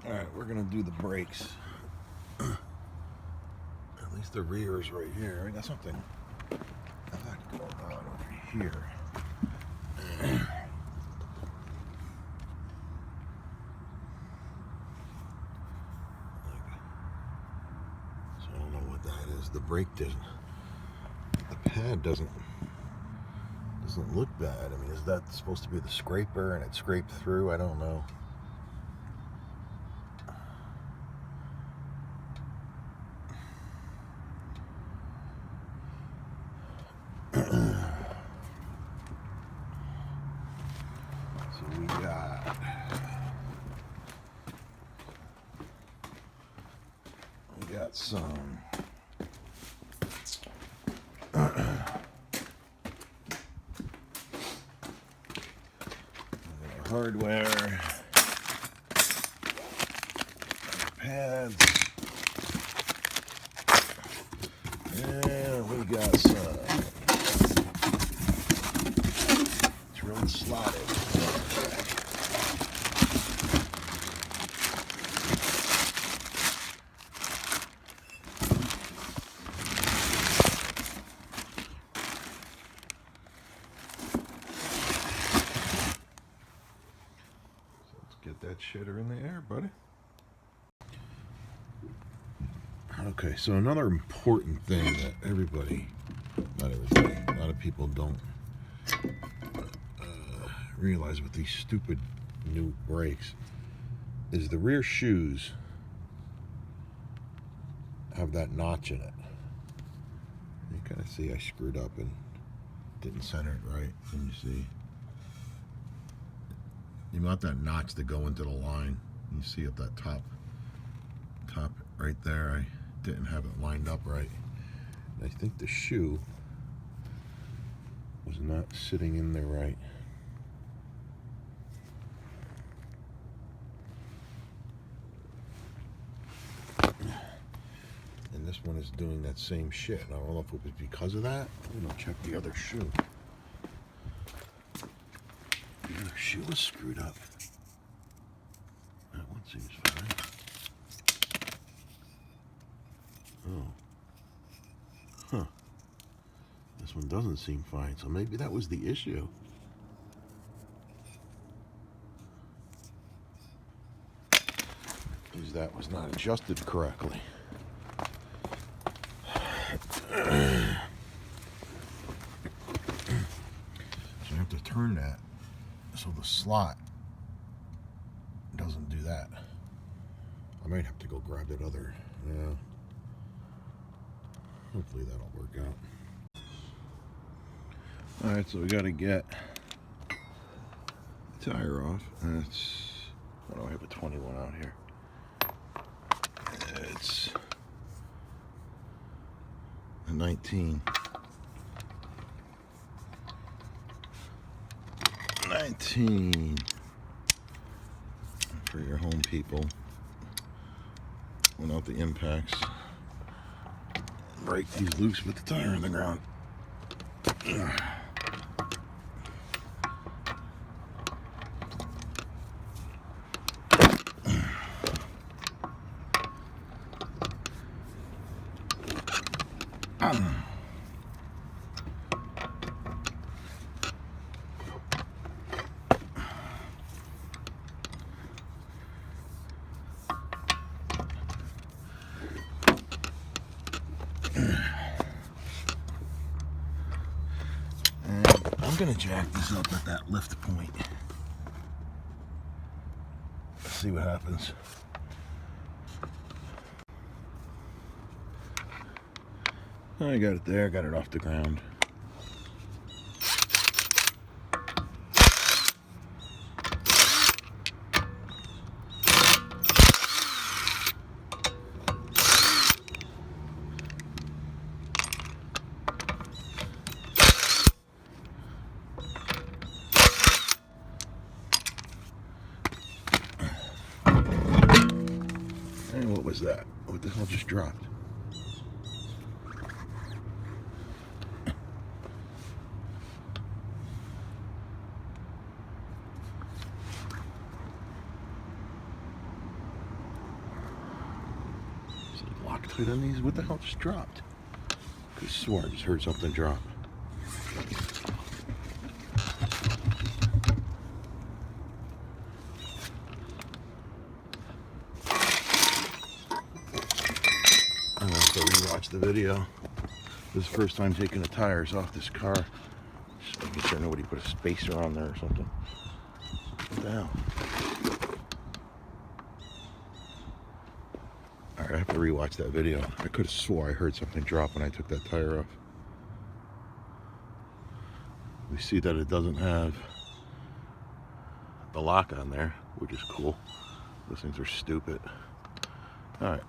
Alright, we're gonna do the brakes. At least the rear is right here. I got something going on over here. So I don't know what that is. The brake doesn't. The pad doesn't look bad. I mean, is that supposed to be the scraper and it scraped through? I don't know. So we got some hardware, pads, and we got some. It's really slotted. Get that shitter in the air, buddy. Okay, so another important thing that not everybody, a lot of people don't realize with these stupid new brakes is the rear shoes have that notch in it. You kind of see I screwed up and didn't center it right. Can you see? You want that notch to go into the line. You see at that top right there, I didn't have it lined up right. I think the shoe was not sitting in there right. And this one is doing that same shit. I don't know if it was because of that. I'm gonna check the other shoe. The other shoe was screwed up. That one seems fine. Oh. Huh. This one doesn't seem fine, so maybe that was the issue. Because that was not adjusted correctly. So you have to turn that so the slot doesn't do that. I might have to go grab that other. Yeah. Hopefully that'll work out. Alright, so we got to get the tire off. That's, what do I have, a 21 out here? It's a 19. 19 for your home people. Without the impacts. Break these loose with the tire in the ground. I'm gonna jack this up at that lift point. Let's see what happens. I got it there, got it off the ground. And what was that? What the hell just dropped? Loctite on these? What the hell just dropped? I could swear I just heard something drop. I'm gonna have to rewatch the video. This is the first time taking the tires off this car. Just making sure nobody put a spacer on there or something. What the hell? Alright, I have to rewatch that video. I could have swore I heard something drop when I took that tire off. We see that it doesn't have the lock on there, which is cool. Those things are stupid. Alright.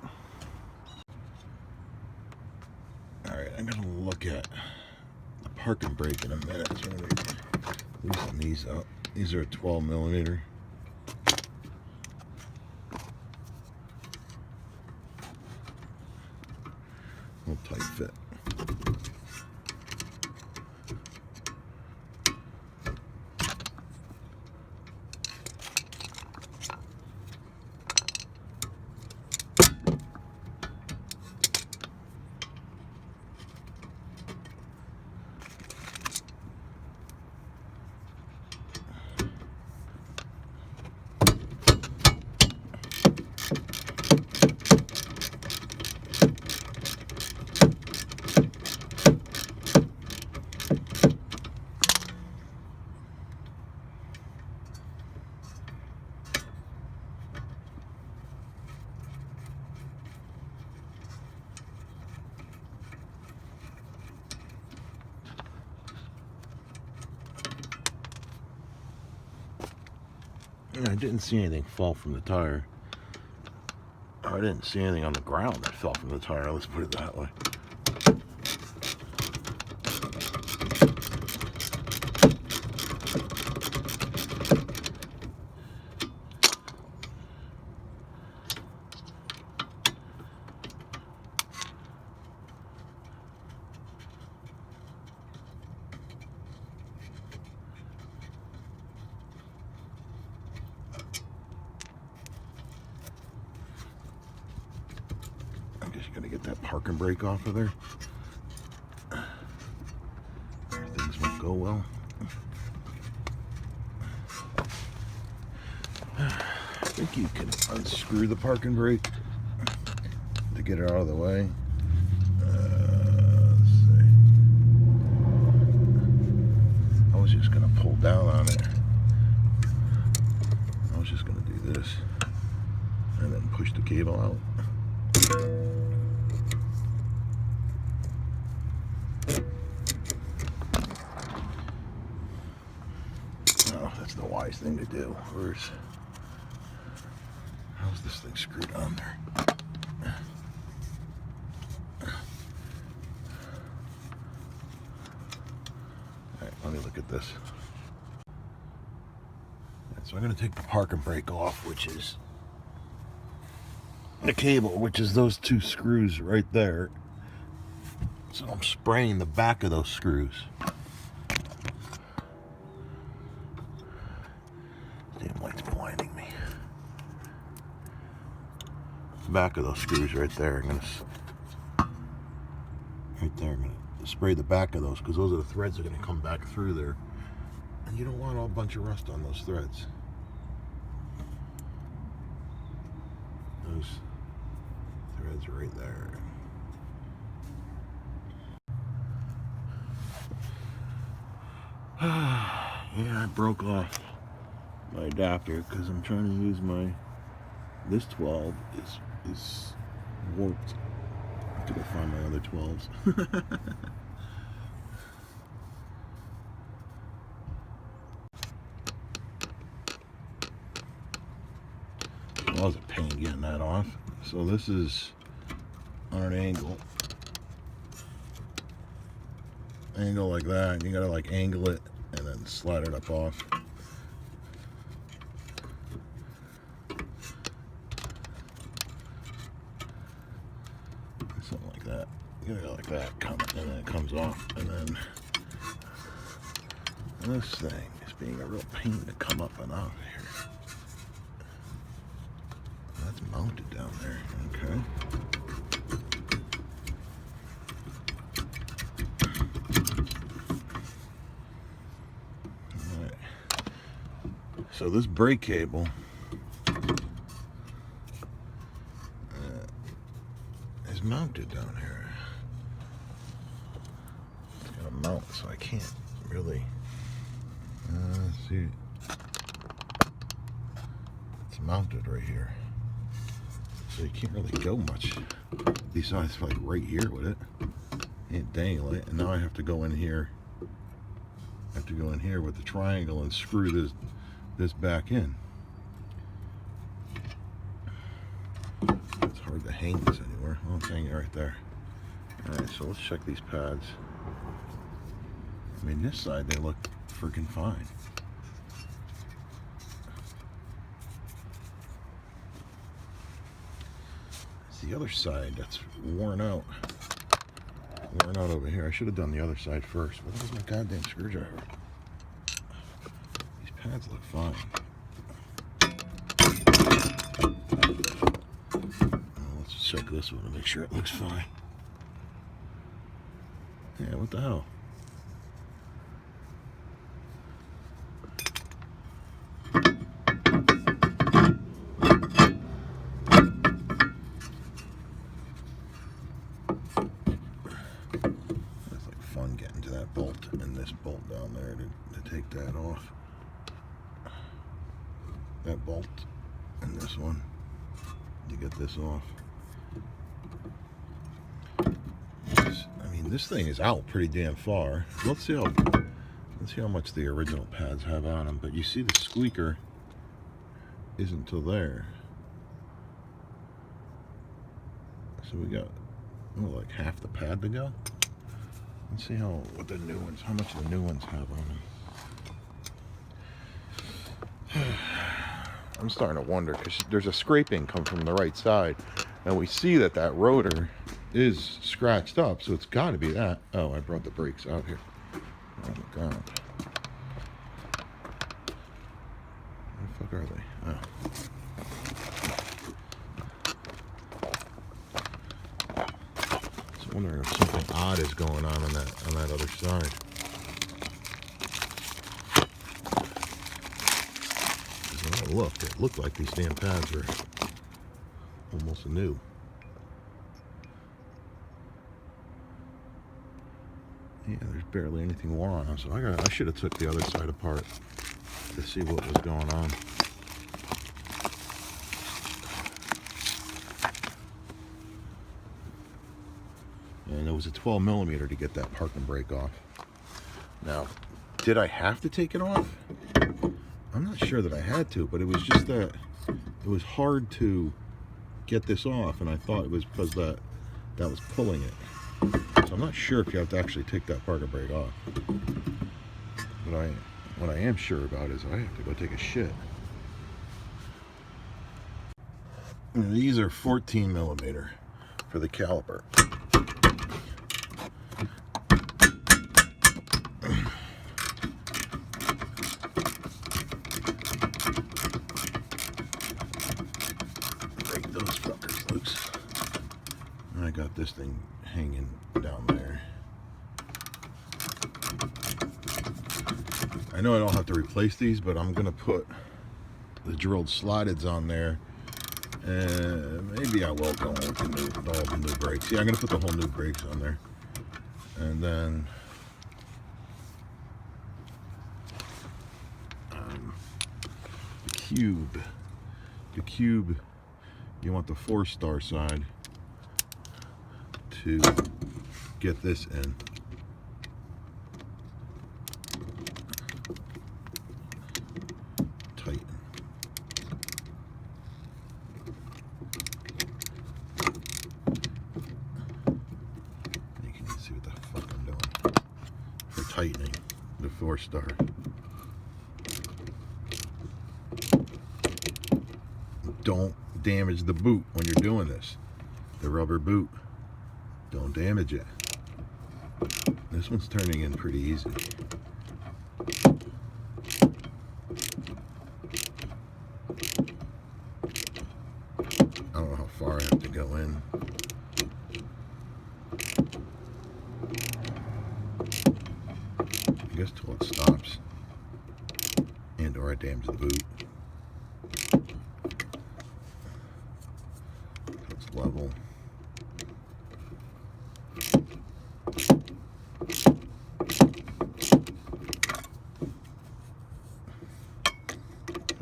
Alright, I'm gonna look at the parking brake in a minute. So I'm gonna loosen these up. These are a 12 millimeter. Little tight fit. I didn't see anything fall from the tire. I didn't see anything on the ground that fell from the tire, let's put it that way. Gonna get that parking brake off of there. Things won't go well. I think you can unscrew the parking brake to get it out of the way. Let's see. I was just gonna pull down on it. I was just gonna do this and then push the cable out. That's the wise thing to do. How's this thing screwed on there? Alright, let me look at this. So I'm going to take the parking brake off, which is the cable, which is those two screws right there. So I'm spraying the back of those screws. Damn light's blinding me. The back of those screws right there. I'm gonna spray the back of those because those are the threads that are gonna come back through there. And you don't want a bunch of rust on those threads. Those threads are right there. Yeah, I broke off my adapter because I'm trying to use this 12 is warped. I have to go find my other 12s. That was a pain getting that off. So this is on an angle like that, and you gotta like angle it and then slide it up off. Something like that. You gotta go like that, and then it comes off, and then this thing is being a real pain to come up and out of here. That's mounted down there, okay. So this brake cable is mounted down here. It's got a mount, so I can't really see. It's mounted right here, so you can't really go much besides like right here with it. Can't dangle it, and now I have to go in here. I have to go in here with the triangle and screw this back in. It's hard to hang this anywhere. Oh, it's hanging right there. Alright, so let's check these pads. I mean, this side they look freaking fine. It's the other side that's worn out. Worn out over here. I should have done the other side first. What was my goddamn screwdriver? These pads look fine. Let's check this one to make sure it looks fine. Yeah, what the hell? Bolt and this bolt down there to take that off. That bolt and this one to get this off. I mean, this thing is out pretty damn far. Let's see how much the original pads have on them. But you see the squeaker isn't till there. So we got like half the pad to go. Let's see how much the new ones have on them. I'm starting to wonder because there's a scraping come from the right side, and we see that rotor is scratched up, so it's got to be that. Oh, I brought the brakes out here. Oh my god, where the fuck are they? Oh. Wondering if something odd is going on that other side. When I looked, it looked like these damn pads were almost new. Yeah, there's barely anything worn on them, so I should have took the other side apart to see what was going on. And it was a 12 millimeter to get that parking brake off. Now, did I have to take it off? I'm not sure that I had to, but it was just that it was hard to get this off, and I thought it was because that was pulling it. So I'm not sure if you have to actually take that parking brake off. But what I am sure about is I have to go take a shit. And these are 14 millimeter for the caliper. Break those fuckers loose. And I got this thing hanging down there. I know I don't have to replace these, but I'm gonna put the drilled slideds on there. And maybe I will go with all the new brakes. Yeah, I'm gonna put the whole new brakes on there. And then the cube, you want the 4-star side to get this in. Tighten. You can see what the fuck I'm doing for tightening the 4-star. Don't damage the boot when you're doing this. The rubber boot. Don't damage it. This one's turning in pretty easy. I don't know how far I have to go in. I guess till it stops. And or right damage the boot. It's level.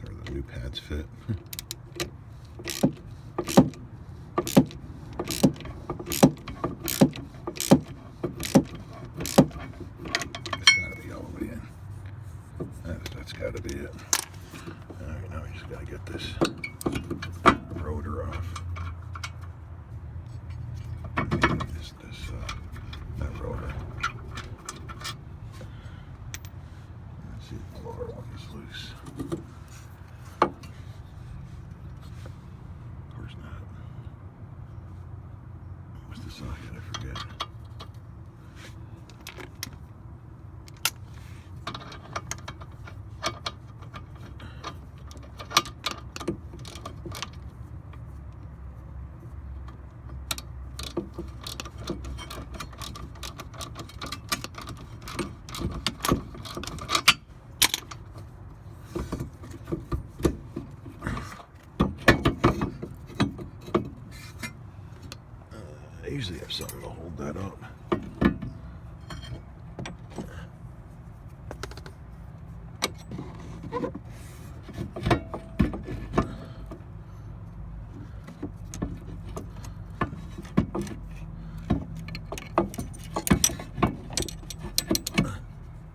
There the new pads fit. That's got to be it. Alright, now we just got to get this rotor off. That rotor. Let's see if the lower one is loose. Of course not. What's the socket? I forget. I usually have something to hold that up.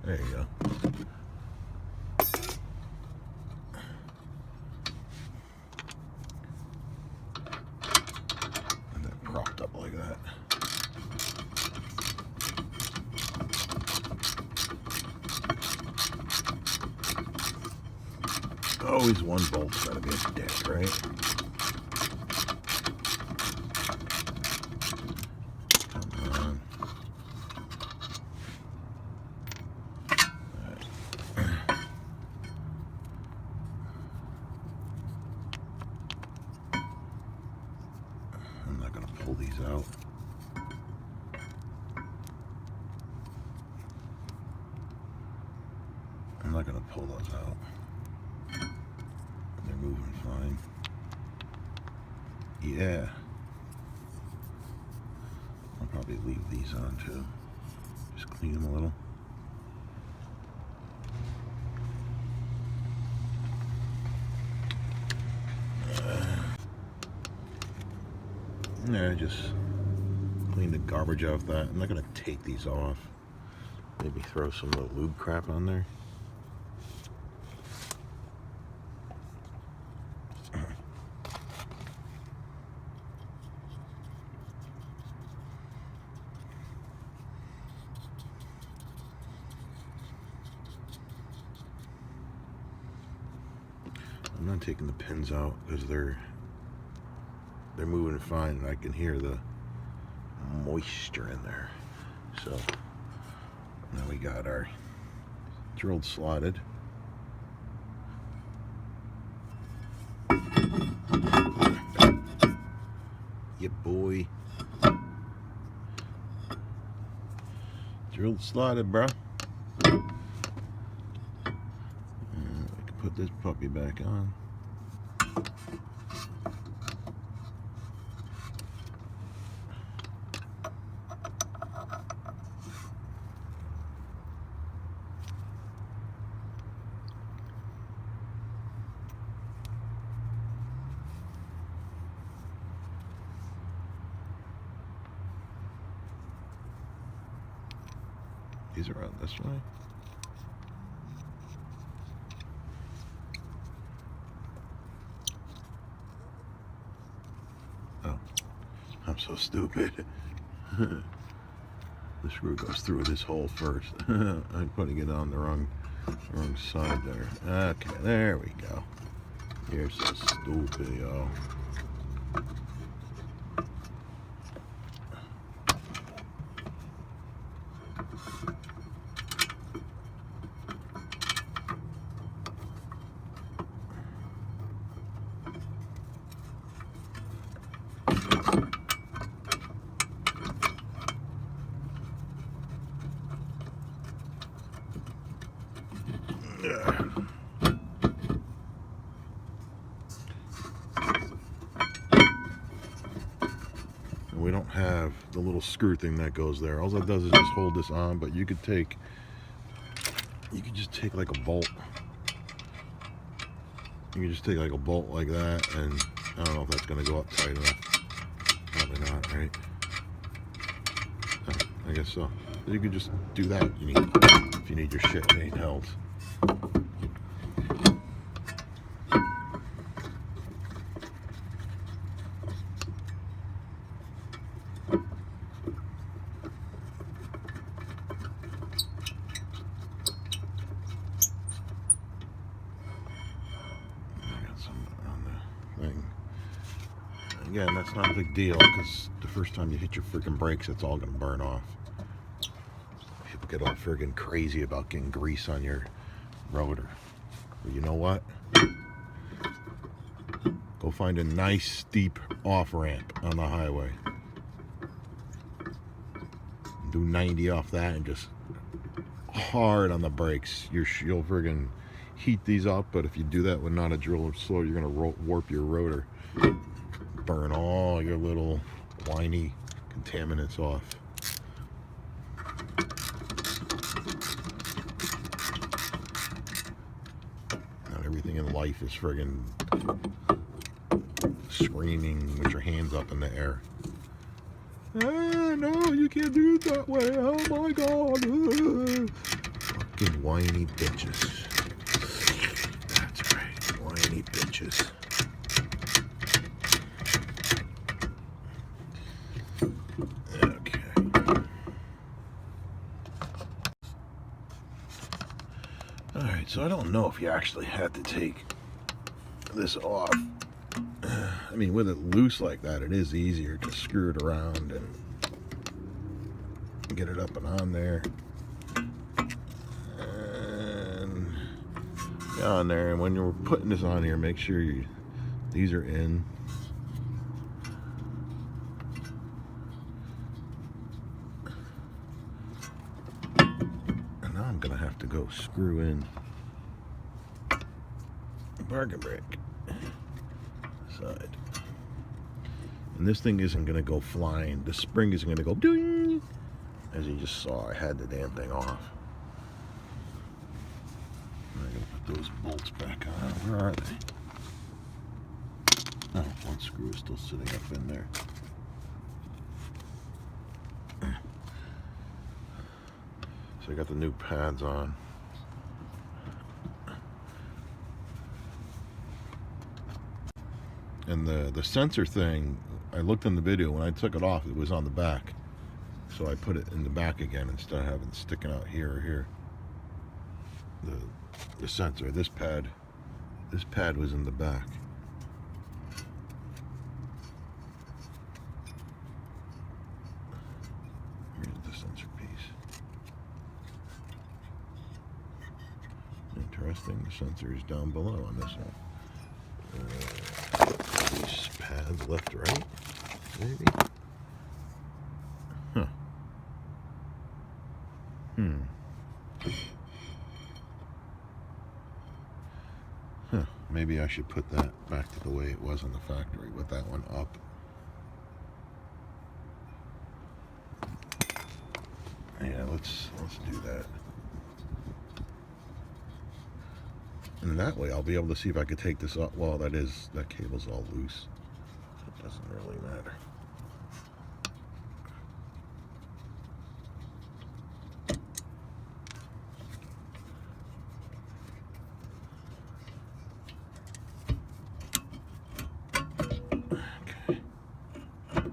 There you go. And then propped up like that. Always one bolt's gotta be a dick, right? Come on. I'm not gonna pull these out. I'm not gonna pull those out. They're moving fine. Yeah. I'll probably leave these on too. Just clean them a little. Yeah, just clean the garbage off that. I'm not gonna take these off. Maybe throw some of the lube crap on there. I'm not taking the pins out because they're moving fine and I can hear the moisture in there. So now we got our drilled slotted. Yeah, boy. Drilled slotted, bro. Put this puppy back on. These are out this way. I'm so stupid. The screw goes through this hole first. I'm putting it on the wrong side there. Okay, there we go. You're so stupid, yo. have the little screw thing that goes there. All that does is just hold this on, but you could just take like a bolt. You can just take like a bolt like that, and I don't know if that's going to go up tight enough. Probably not, right? Oh, I guess so. You can just do that if you need your shit ain't held. Again, that's not a big deal because the first time you hit your freaking brakes, it's all going to burn off. People get all friggin' crazy about getting grease on your rotor. But you know what? Go find a nice steep off ramp on the highway. Do 90 off that and just hard on the brakes. You'll friggin' heat these up, but if you do that with not a drill or slow, you're going to warp your rotor. Burn all your little whiny contaminants off. Not everything in life is friggin' screaming with your hands up in the air. Ah, no, you can't do it that way. Oh my God. Fucking whiny bitches. That's right, whiny bitches. Alright, so I don't know if you actually had to take this off. I mean, with it loose like that, it is easier to screw it around and get it up and on there. And get on there, and when you're putting this on here, make sure these are in. And now I'm going to have to go screw in the parking brake side. And this thing isn't going to go flying. The spring isn't going to go ding. As you just saw, I had the damn thing off. I'm going to put those bolts back on. Where are they? Oh, one screw is still sitting up in there. So I got the new pads on. And the sensor thing, I looked in the video, when I took it off, it was on the back. So I put it in the back again instead of having it sticking out here or here. The sensor, this pad was in the back. Here's the sensor piece. Interesting, the sensor is down below on this one. These pads left, right, maybe? Huh. Huh. Maybe I should put that back to the way it was in the factory with that one up. Yeah, let's do that. And that way I'll be able to see if I could take this up. Well, that cable's all loose. It doesn't really matter. Okay. Oh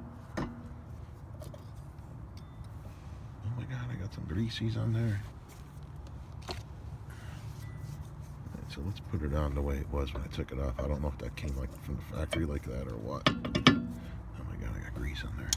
my God, I got some greases on there. So let's put it on the way it was when I took it off. I don't know if that came like from the factory like that or what. Oh my God, I got grease on there.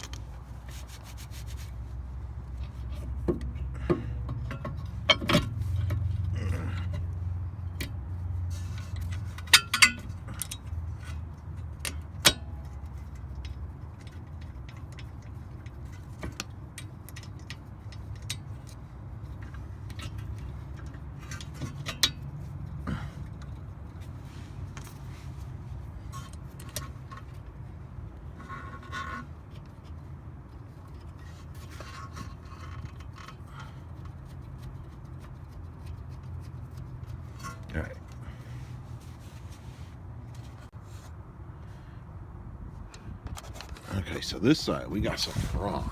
Okay, so this side we got something wrong.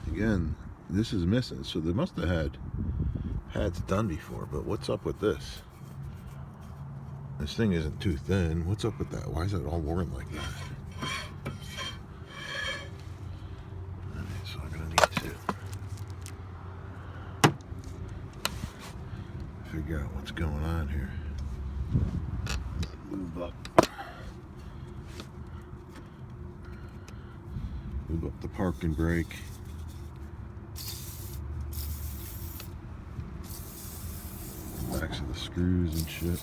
Again, this is missing, so they must have had pads done before, but what's up with this? This thing isn't too thin. What's up with that? Why is it all worn like that? Alright, so I'm gonna need to figure out what's going on here. Move up. Move up the parking brake. Backs of the screws and shit.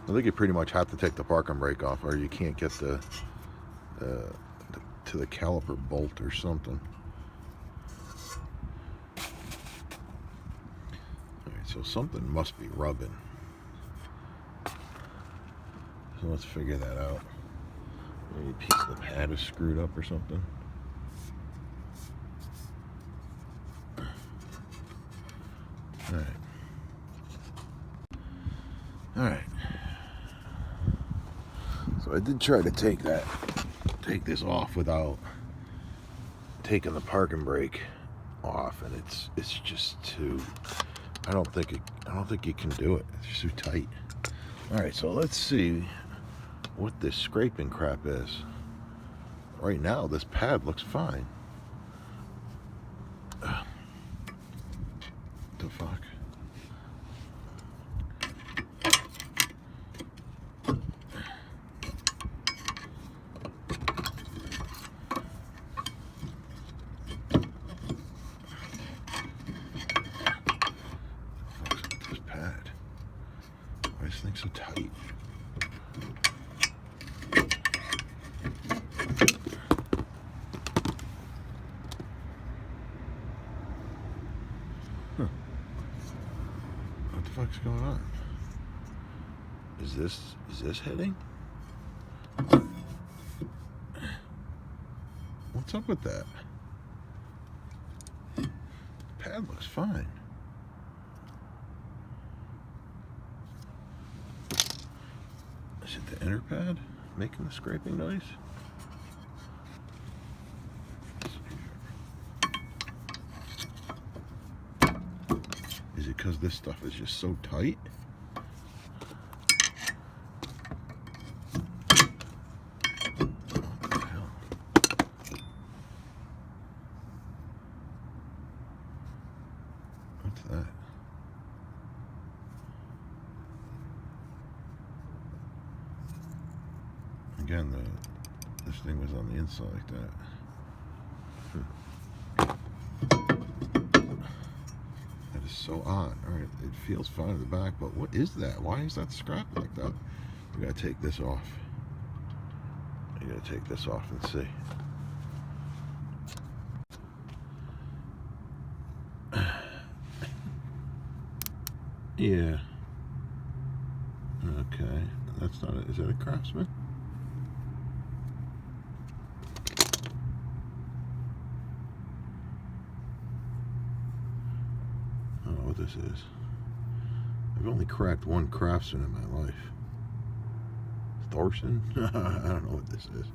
I think you pretty much have to take the parking brake off, or you can't get to the caliper bolt or something. Alright, so something must be rubbing. So let's figure that out. Maybe a piece of the pad is screwed up or something. Alright. Alright. So I did try to take this off without taking the parking brake off, and it's just too, I don't think you can do it. It's too tight. Alright, so let's see what this scraping crap is. Right now this pad looks fine. What the fuck? This pad. Why is this thing so tight? What the fuck's going on? Is this hitting? What's up with that? The pad looks fine. Is it the inner pad making the scraping noise? Is it because this stuff is just so tight? What the hell? What's that? Again, this thing was on the inside like that. That is so odd. Alright, it feels fine in the back, but what is that? Why is that scrapped like that? We gotta take this off. You gotta take this off and see. Yeah. Okay. That's not it. Is that a Craftsman? I don't know what this is. I've only cracked one Craftsman in my life. Thorson? I don't know what this is.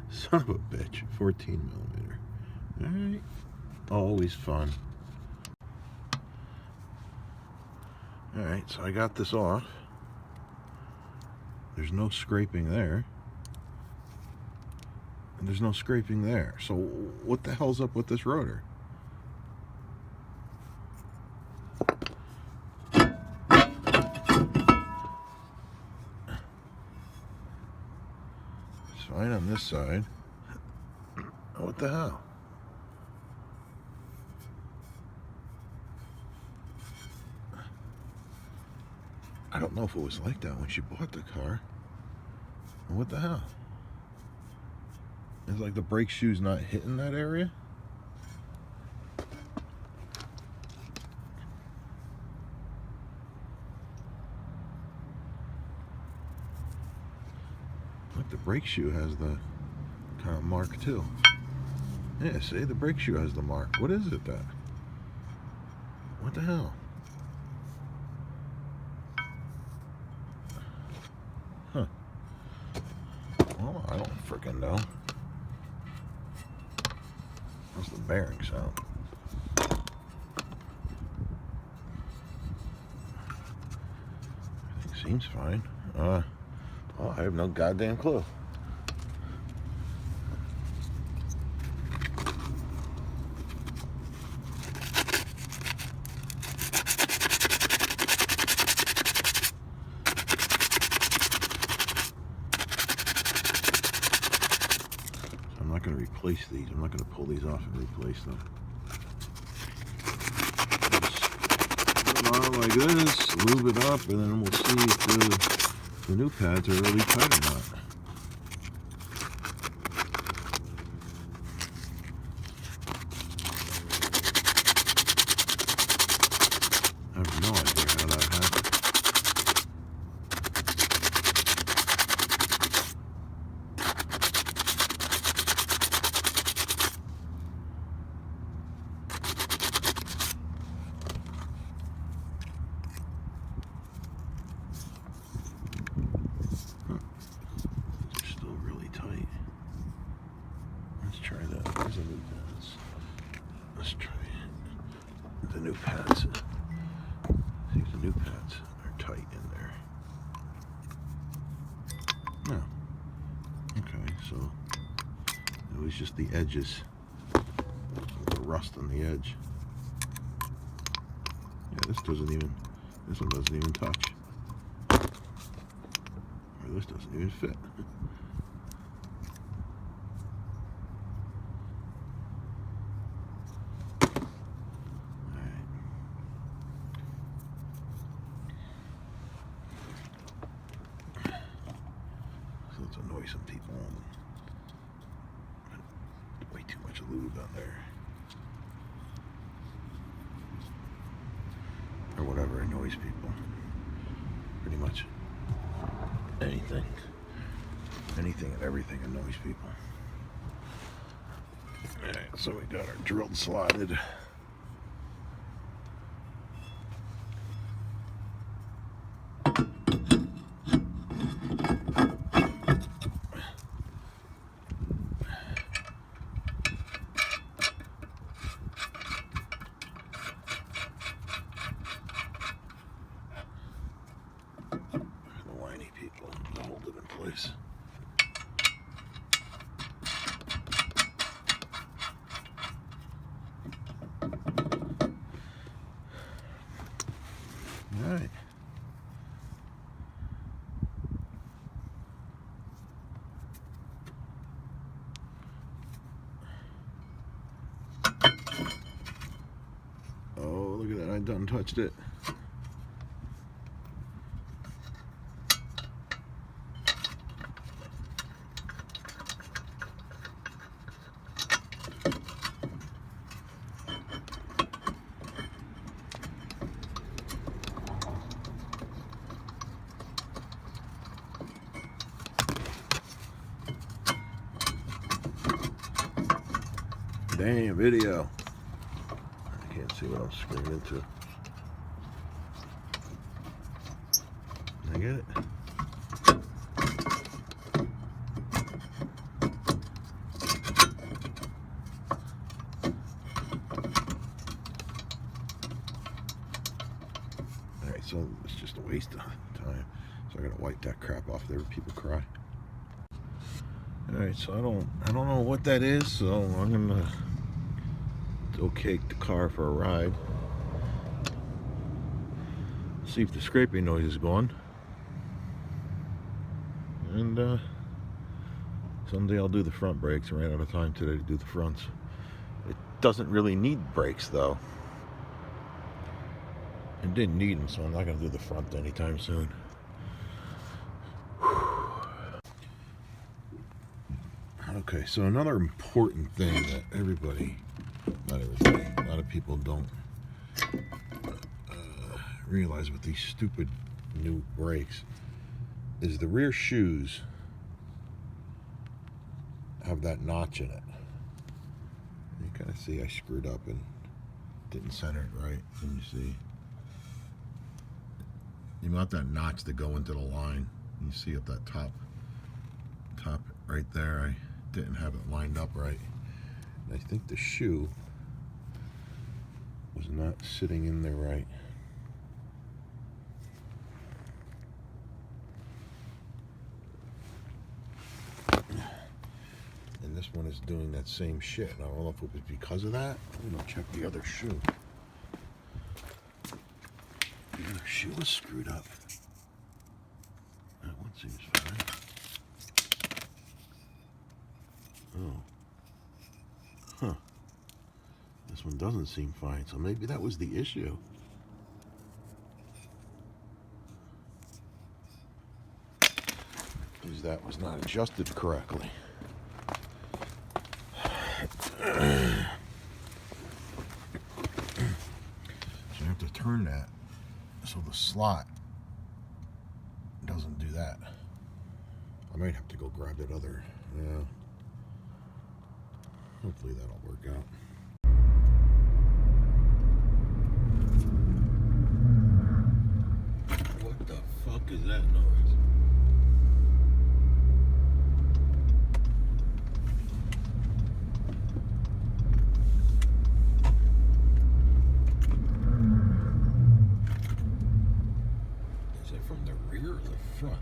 Son of a bitch. 14 millimeter. Alright. Always fun. Alright, so I got this off. There's no scraping there. And there's no scraping there. So what the hell's up with this rotor? It's fine on this side. What the hell? I don't know if it was like that when she bought the car. What the hell? It's like the brake shoe's not hitting that area. Like the brake shoe has the kind of mark too. Yeah, see, the brake shoe has the mark. What is it then? What the hell? working though. How's the bearing sound? Everything seems fine. Oh, I have no goddamn clue. I'm not going to replace these. I'm not going to pull these off and replace them. Just put them on like this, lube it up, and then we'll see if the new pads are really tight or not. I have no idea how that happened. They're still really tight. Let's try that. Where's the new pads? Let's try the new pads. See if the new pads are tight in there. No. Okay, so it was just the edges. The rust on the edge. Yeah, this one doesn't even touch. Or this doesn't even fit. So let's annoy some people. Way too much lube on there. Or whatever annoys people. Pretty much anything. Anything and everything annoys people. Alright, so we got our drilled slotted. People to hold it in place. All right. Oh, look at that. I done touched it. Damn, video. I can't see what I'm screaming into. Did I get it? Alright, so it's just a waste of time. So I gotta wipe that crap off there when people cry. Alright, so I don't know what that is, so I'm gonna okay the car for a ride. See if the scraping noise is gone. And someday I'll do the front brakes. I ran out of time today to do the fronts. It doesn't really need brakes though. It didn't need them, so I'm not gonna do the front anytime soon. Okay, so another important thing that not everybody, a lot of people don't realize with these stupid new brakes is the rear shoes have that notch in it. You kind of see I screwed up and didn't center it right. And you see, you want that notch to go into the line. You see at that top right there. I didn't have it lined up right. And I think the shoe was not sitting in there right. And this one is doing that same shit. I don't know if it was because of that. I'm gonna check the other shoe. The other shoe was screwed up. That one seems fine. Oh. Huh. This one doesn't seem fine, so maybe that was the issue. Is that was not adjusted correctly. So you have to turn that so the slot doesn't do that. I might have to go grab that other, yeah. Hopefully that'll work out. What the fuck is that noise? Is it from the rear or the front?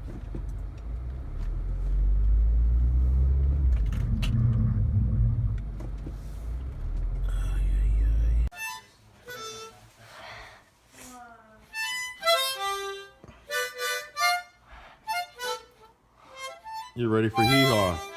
You ready for hee-haw?